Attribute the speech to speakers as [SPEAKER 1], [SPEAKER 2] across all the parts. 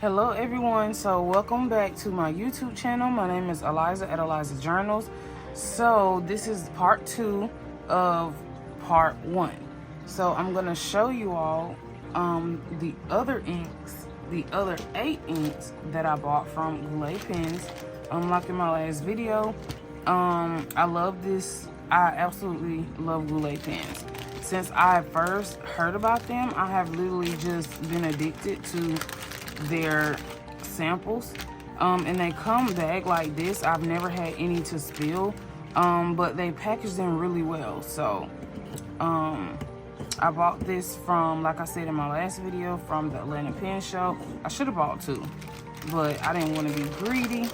[SPEAKER 1] Hello everyone, so welcome back to my YouTube channel. My name is Eliza at Eliza Journals. So this is part 2 of part 1. So I'm going to show you all the other inks, the other 8 inks that I bought from Goulet pens. Like in my last video, I love this. I absolutely love Goulet pens. Since I first heard about them, I have literally just been addicted to their samples, and they come back like this. I've never had any to spill, but they package them really well. So I bought this from, like I said in my last video, from the Atlanta Pen Show. I should have bought 2, but I didn't want to be greedy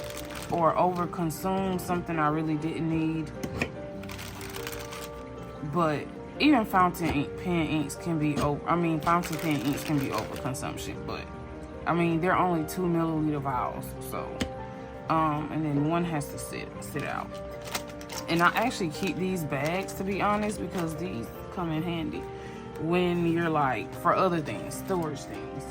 [SPEAKER 1] or over consume something I really didn't need. But even fountain pen inks can be fountain pen inks can be overconsumption, but I mean, they're only 2 milliliter vials, so, and then one has to sit out. And I actually keep these bags, to be honest, because these come in handy when you're like, for other things, storage things.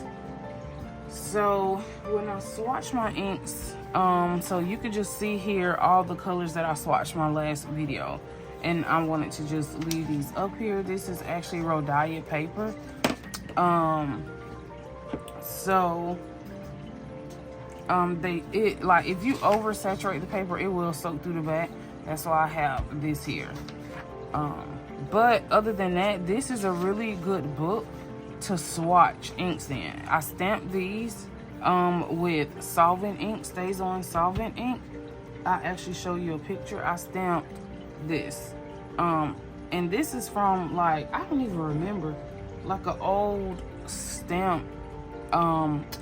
[SPEAKER 1] So when I swatch my inks, so you could just see here all the colors that I swatched my last video. And I wanted to just leave these up here. This is actually rhodiah paper. So if you oversaturate the paper, it will soak through the back. That's why I have this here. But other than that, this is a really good book to swatch inks in. I stamped these with solvent ink, stays on solvent ink. I actually show you a picture. I stamped this, and this is from, like, I don't even remember, like an old stamp,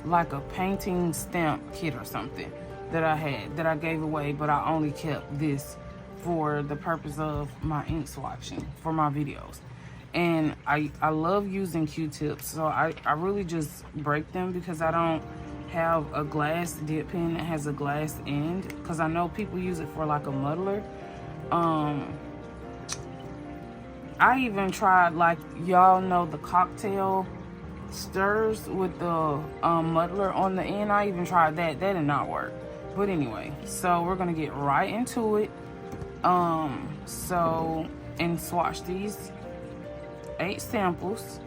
[SPEAKER 1] like a painting stamp kit or something that I had, that I gave away, but I only kept this for the purpose of my ink swatching for my videos. And I love using Q-tips, so I really just break them because I don't have a glass dip pen that has a glass end, because I know people use it for like a muddler. I even tried, like, y'all know the cocktail stirs with the muddler on the end. I even tried that. That did not work. But anyway, so we're gonna get right into it. And swatch these 8 samples.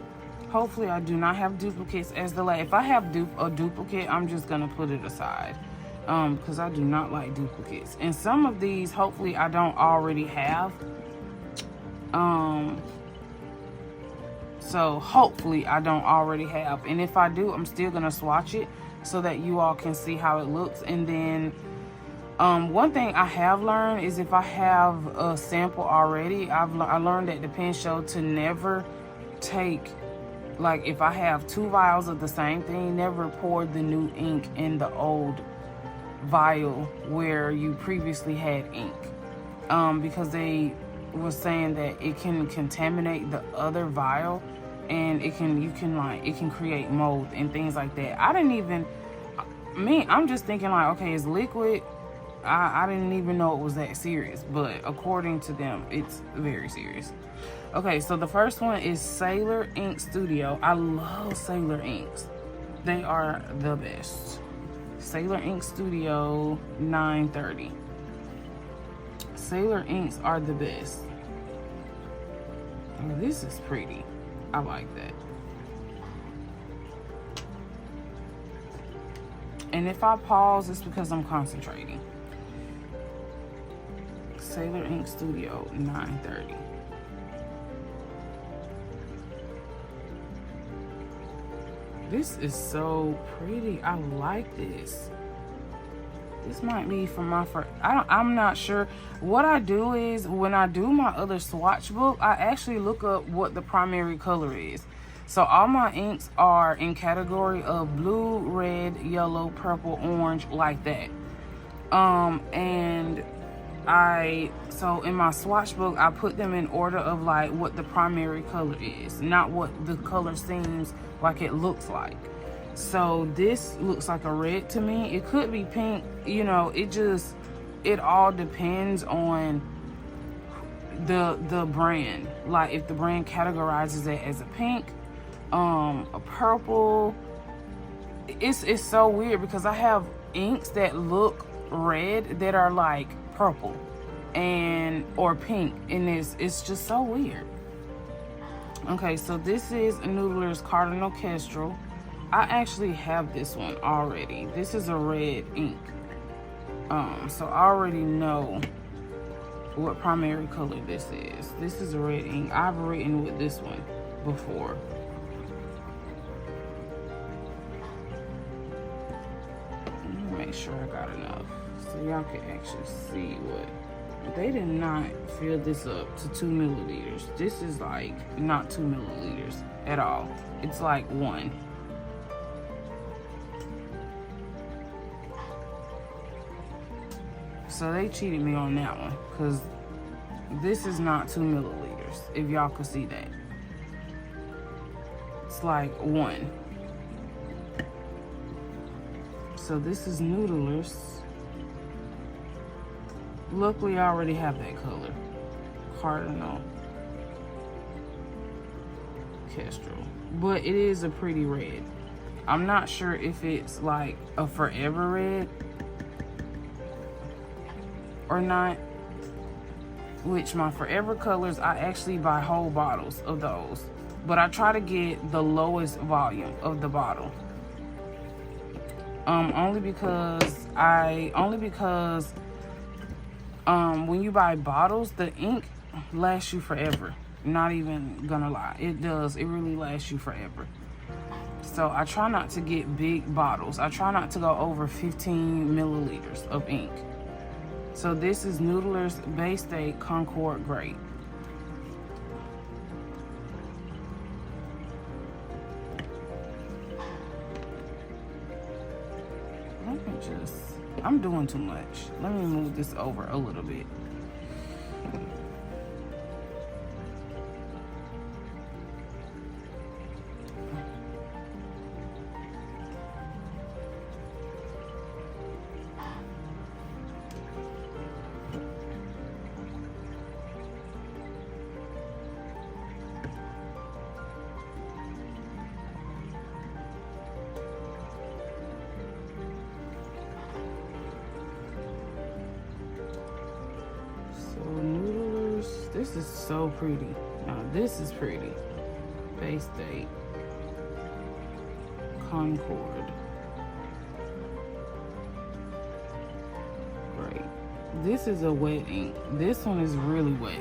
[SPEAKER 1] Hopefully I do not have duplicates as the if I have a duplicate, I'm just gonna put it aside, because I do not like duplicates. And some of these, hopefully I don't already have. So hopefully I don't already have, and if I do, I'm still gonna swatch it so that you all can see how it looks. And then one thing I have learned is, if I have a sample already, I learned at the pen show to never take, like, if I have 2 vials of the same thing, never pour the new ink in the old vial where you previously had ink, because they was saying that it can contaminate the other vial, and it can create mold and things like that. I'm just thinking, like, okay, it's liquid. I didn't even know it was that serious, but according to them, it's very serious. Okay, so the first one is Sailor Ink Studio. I love Sailor inks. They are the best. Sailor Ink Studio 930. Sailor inks are the best. Oh, this is pretty. I like that. And if I pause, it's because I'm concentrating. Sailor Ink Studio 930. This is so pretty. I like this. This might be from my first, I'm not sure. What I do is, when I do my other swatch book, I actually look up what the primary color is. So all my inks are in category of blue, red, yellow, purple, orange, like that. And so in my swatch book, I put them in order of, like, what the primary color is, not what the color seems like it looks like. So this looks like a red to me. It could be pink, you know, it all depends on the brand. Like, if the brand categorizes it as a pink, a purple, it's so weird because I have inks that look red that are like purple and or pink, and it's just so weird. Okay, so this is Noodler's Cardinal Kestrel. I actually have this one already. This is a red ink. So I already know what primary color this is. This is a red ink. I've written with this one before. Let me make sure I got enough so y'all can actually see what. They did not fill this up to 2 milliliters. This is like not 2 milliliters at all. It's like 1. So they cheated me on that one because this is not 2 milliliters, if y'all could see that. It's like 1. So this is Noodler's. Luckily, I already have that color. Cardinal Kestrel. But it is a pretty red. I'm not sure if it's like a forever red or not. Which my forever colors, I actually buy whole bottles of those. But I try to get the lowest volume of the bottle. Only because when you buy bottles, the ink lasts you forever. Not even gonna lie. It does. It really lasts you forever. So I try not to get big bottles. I try not to go over 15 milliliters of ink. So this is Noodler's Bay State Concord Grape. Let me just... I'm doing too much. Let me move this over a little bit. This is so pretty. Now this is pretty. Bay State Concord. Great. This is a wet ink. This one is really wet.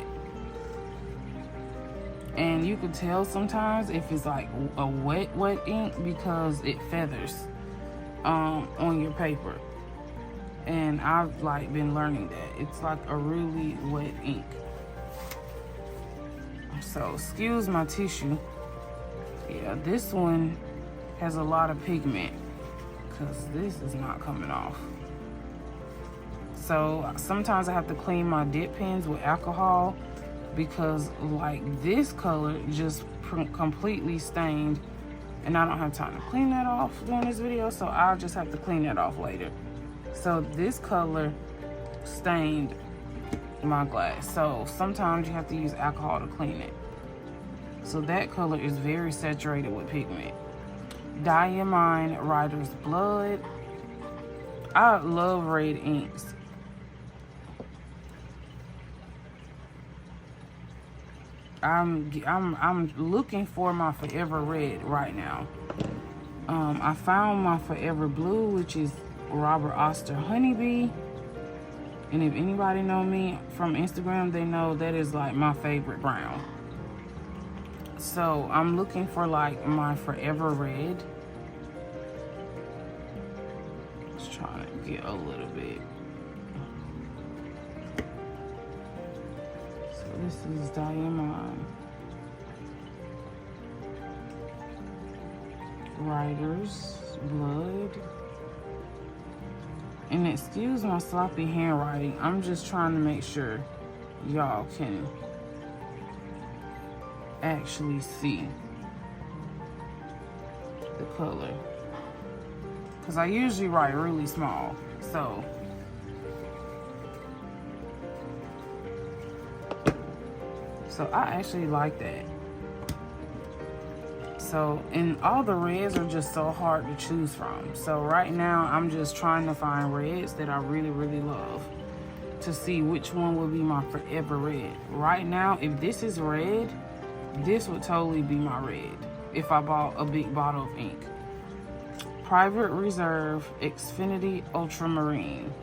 [SPEAKER 1] And you can tell sometimes if it's like a wet ink because it feathers on your paper. And I've like been learning that. It's like a really wet ink. So excuse my tissue. Yeah, this one has a lot of pigment because this is not coming off. So sometimes I have to clean my dip pens with alcohol because like this color just completely stained and I don't have time to clean that off during this video, so I'll just have to clean that off later. So this color stained my glass, so sometimes you have to use alcohol to clean it. So that color is very saturated with pigment. Diamine Writer's Blood. I love red inks. I'm looking for my Forever Red right now. I found my Forever Blue, which is Robert Oster Honeybee. And if anybody know me from Instagram, they know that is like my favorite brown. So I'm looking for like my Forever Red. Just trying to get a little bit. So this is Diamine Writer's Blood. And excuse my sloppy handwriting. I'm just trying to make sure y'all can actually see the color. Because I usually write really small. So I actually like that. So, and all the reds are just so hard to choose from. So right now I'm just trying to find reds that I really, really love to see which one will be my forever red. Right now, if this is red, this would totally be my red if I bought a big bottle of ink. Private Reserve Xfinity Ultramarine.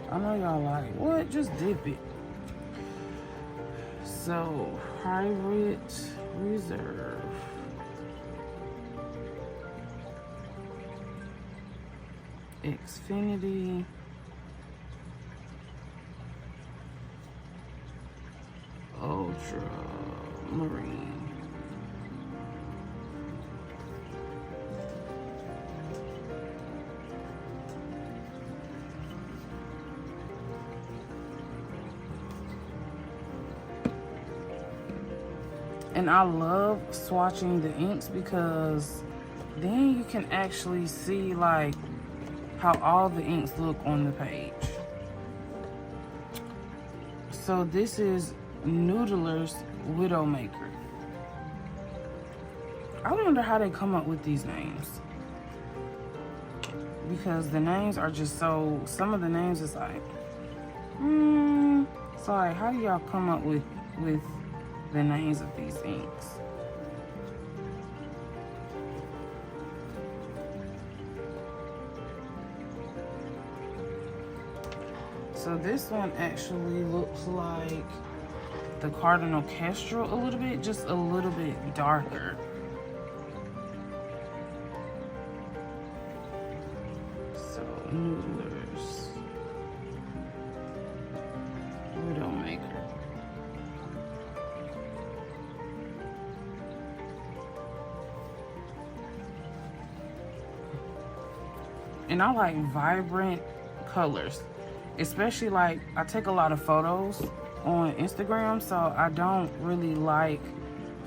[SPEAKER 1] I know y'all like, what? Just dip it. So, Private Reserve. Xfinity. Ultramarine. And I love swatching the inks because then you can actually see like how all the inks look on the page. So this is Noodler's Widowmaker. I wonder how they come up with these names, because the names are just so, some of the names is like, sorry, how do y'all come up with the names of these inks? So this one actually looks like the Cardinal Kestrel a little bit, just a little bit darker. So Noodler's Widowmaker. And I like vibrant colors, especially like I take a lot of photos on Instagram, so I don't really like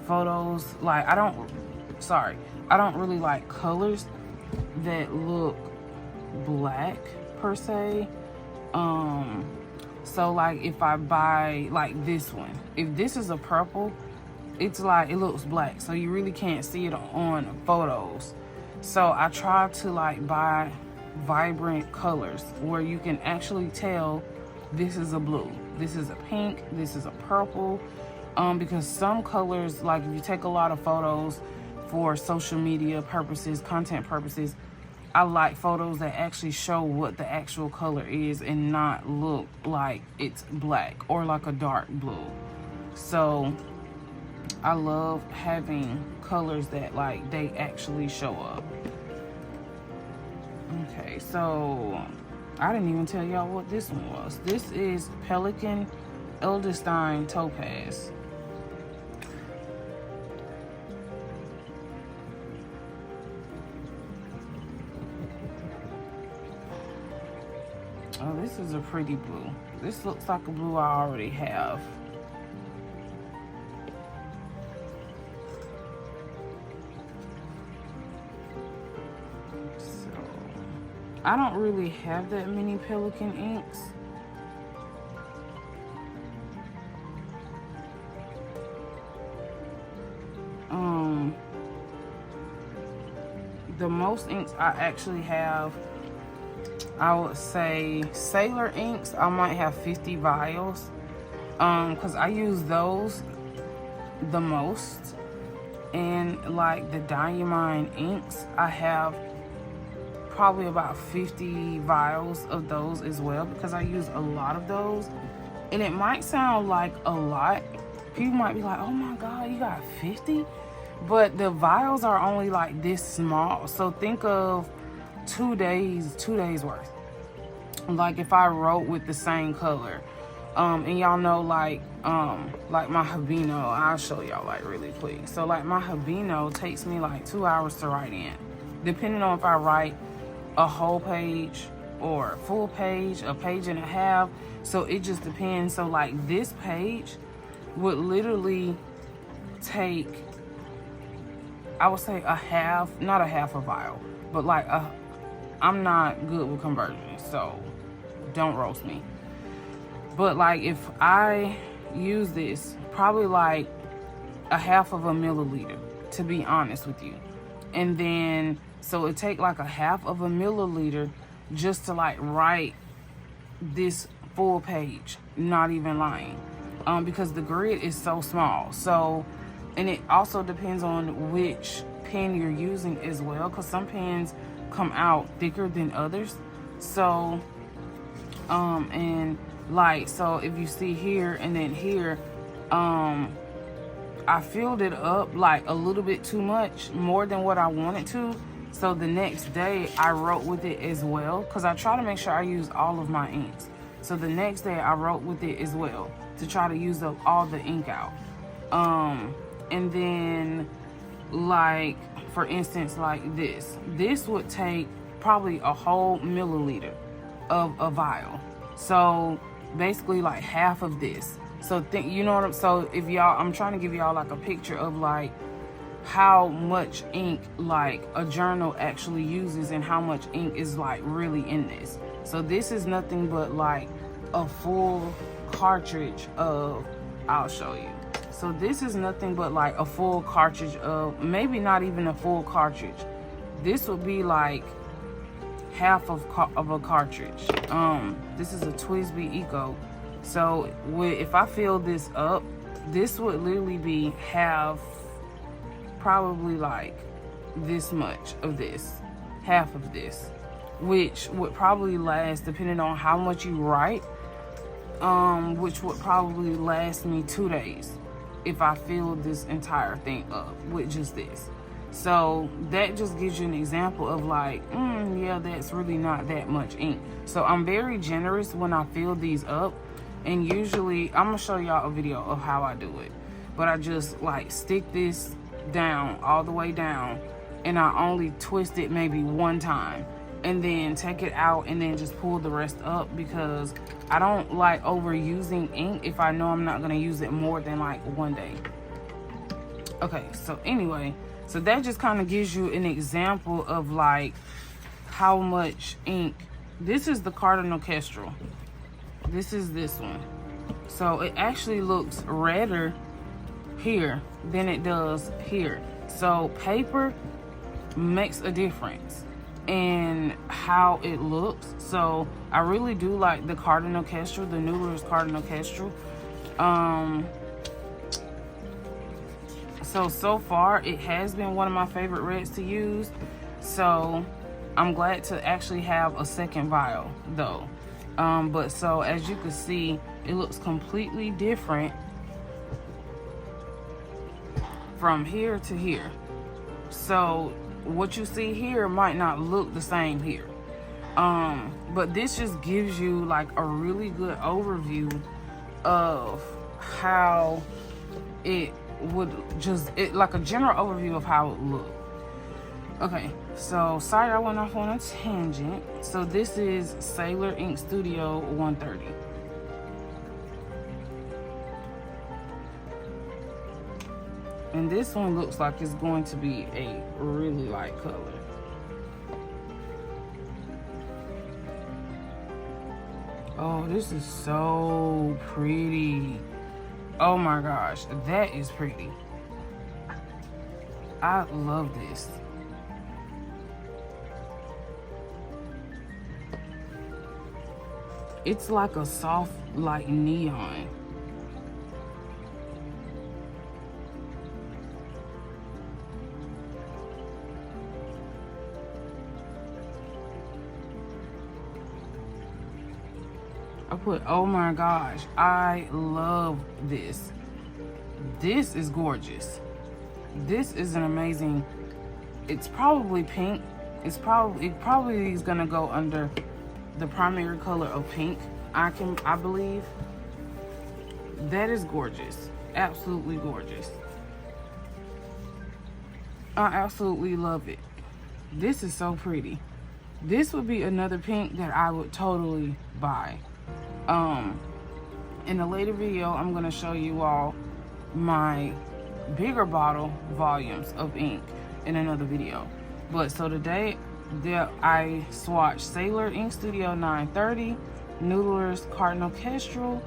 [SPEAKER 1] photos like I don't really like colors that look black per se. So like if I buy like this one, if this is a purple, it's like it looks black, so you really can't see it on photos. So I try to like buy vibrant colors where you can actually tell this is a blue, this is a pink, this is a purple, because some colors, like if you take a lot of photos for social media purposes, content purposes, I like photos that actually show what the actual color is and not look like it's black or like a dark blue. So I love having colors that like they actually show up. Okay, so I didn't even tell y'all what this one was. This is Pelikan Eldestine Topaz. Oh, this is a pretty blue. This looks like a blue I already have. I don't really have that many Pelikan inks. The most inks I actually have, I would say Sailor inks, I might have 50 vials. Because I use those the most. And like the Diamine inks, I have probably about 50 vials of those as well, because I use a lot of those. And it might sound like a lot. People might be like, oh my God, you got 50? But the vials are only like this small. So think of 2 days worth. Like if I wrote with the same color, And y'all know like my Habino, I'll show y'all like really quick. So like my Habino takes me like 2 hours to write in, depending on if I write a whole page or full page, a page and a half. So it just depends. So like this page would literally take, I would say a half, not a half a vial, but like I'm not good with conversions, so don't roast me. But like if I use this, probably like a half of a milliliter, to be honest with you. And then, so it take like a half of a milliliter just to like write this full page, not even lying. Because the grid is so small. So, and it also depends on which pen you're using as well, because some pens come out thicker than others. So, and like, so if you see here and then here, I filled it up like a little bit too much, more than what I wanted to. So the next day I wrote with it as well, because I try to make sure I use all of my inks. So the next day I wrote with it as well to try to use up all the ink out. And then like, for instance, like this would take probably a whole milliliter of a vial. So basically like half of this. So think, you know what I'm, so if y'all, I'm trying to give y'all like a picture of like how much ink like a journal actually uses and how much ink is like really in this. So this is nothing but like a full cartridge of, I'll show you. So this is nothing but like a full cartridge of, maybe not even a full cartridge. This would be like half of a cartridge. This is a Twisby Eco. So if I fill this up, this would literally be half, probably like this much of this, half of this, which would probably last, depending on how much you write, which would probably last me 2 days if I filled this entire thing up with just this. So that just gives you an example of like, yeah, that's really not that much ink. So I'm very generous when I fill these up. And usually, I'm gonna show y'all a video of how I do it. But I just like stick this down, all the way down, and I only twist it maybe 1 time. And then take it out and then just pull the rest up, because I don't like overusing ink if I know I'm not gonna use it more than like 1 day. Okay, so anyway, so that just kind of gives you an example of like how much ink. This is the Cardinal Kestrel. This is this one. So it actually looks redder here than it does here. So paper makes a difference in how it looks. So I really do like the Cardinal Kestrel, the Noodler's Cardinal Kestrel. So far it has been one of my favorite reds to use. So I'm glad to actually have a second vial though. But so as you can see, it looks completely different from here to here. So what you see here might not look the same here. But this just gives you like a really good overview of how it would like a general overview of how it would look. Okay, so sorry I went off on a tangent. So this is Sailor Ink Studio 130. And this one looks like it's going to be a really light color. Oh, this is so pretty. Oh my gosh, that is pretty. I love this. It's like a soft, like neon. Oh my gosh, I love this. This is gorgeous. This is an amazing, it's probably pink. It probably is gonna go under the primary color of pink, I believe. That is gorgeous. Absolutely gorgeous. I absolutely love it. This is so pretty. This would be another pink that I would totally buy. In a later video, I'm gonna show you all my bigger bottle volumes of ink in another video. But so today, I swatched Sailor Ink Studio 930, Noodler's Cardinal Kestrel,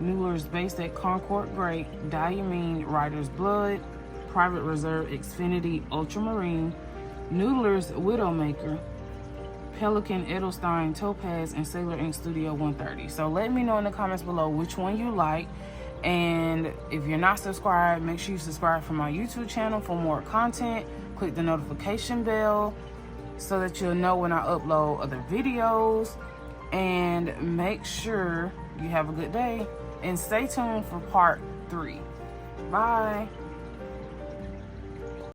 [SPEAKER 1] Noodler's Basic Concord Gray, Diamine Writer's Blood, Private Reserve Xfinity Ultramarine, Noodler's Widowmaker, Pelikan Edelstein Topaz, and Sailor Ink Studio 130. So let me know in the comments below which one you like. And if you're not subscribed, make sure you subscribe for my YouTube channel for more content. Click the notification bell so that you'll know when I upload other videos. And make sure you have a good day. And stay tuned for part 3. Bye.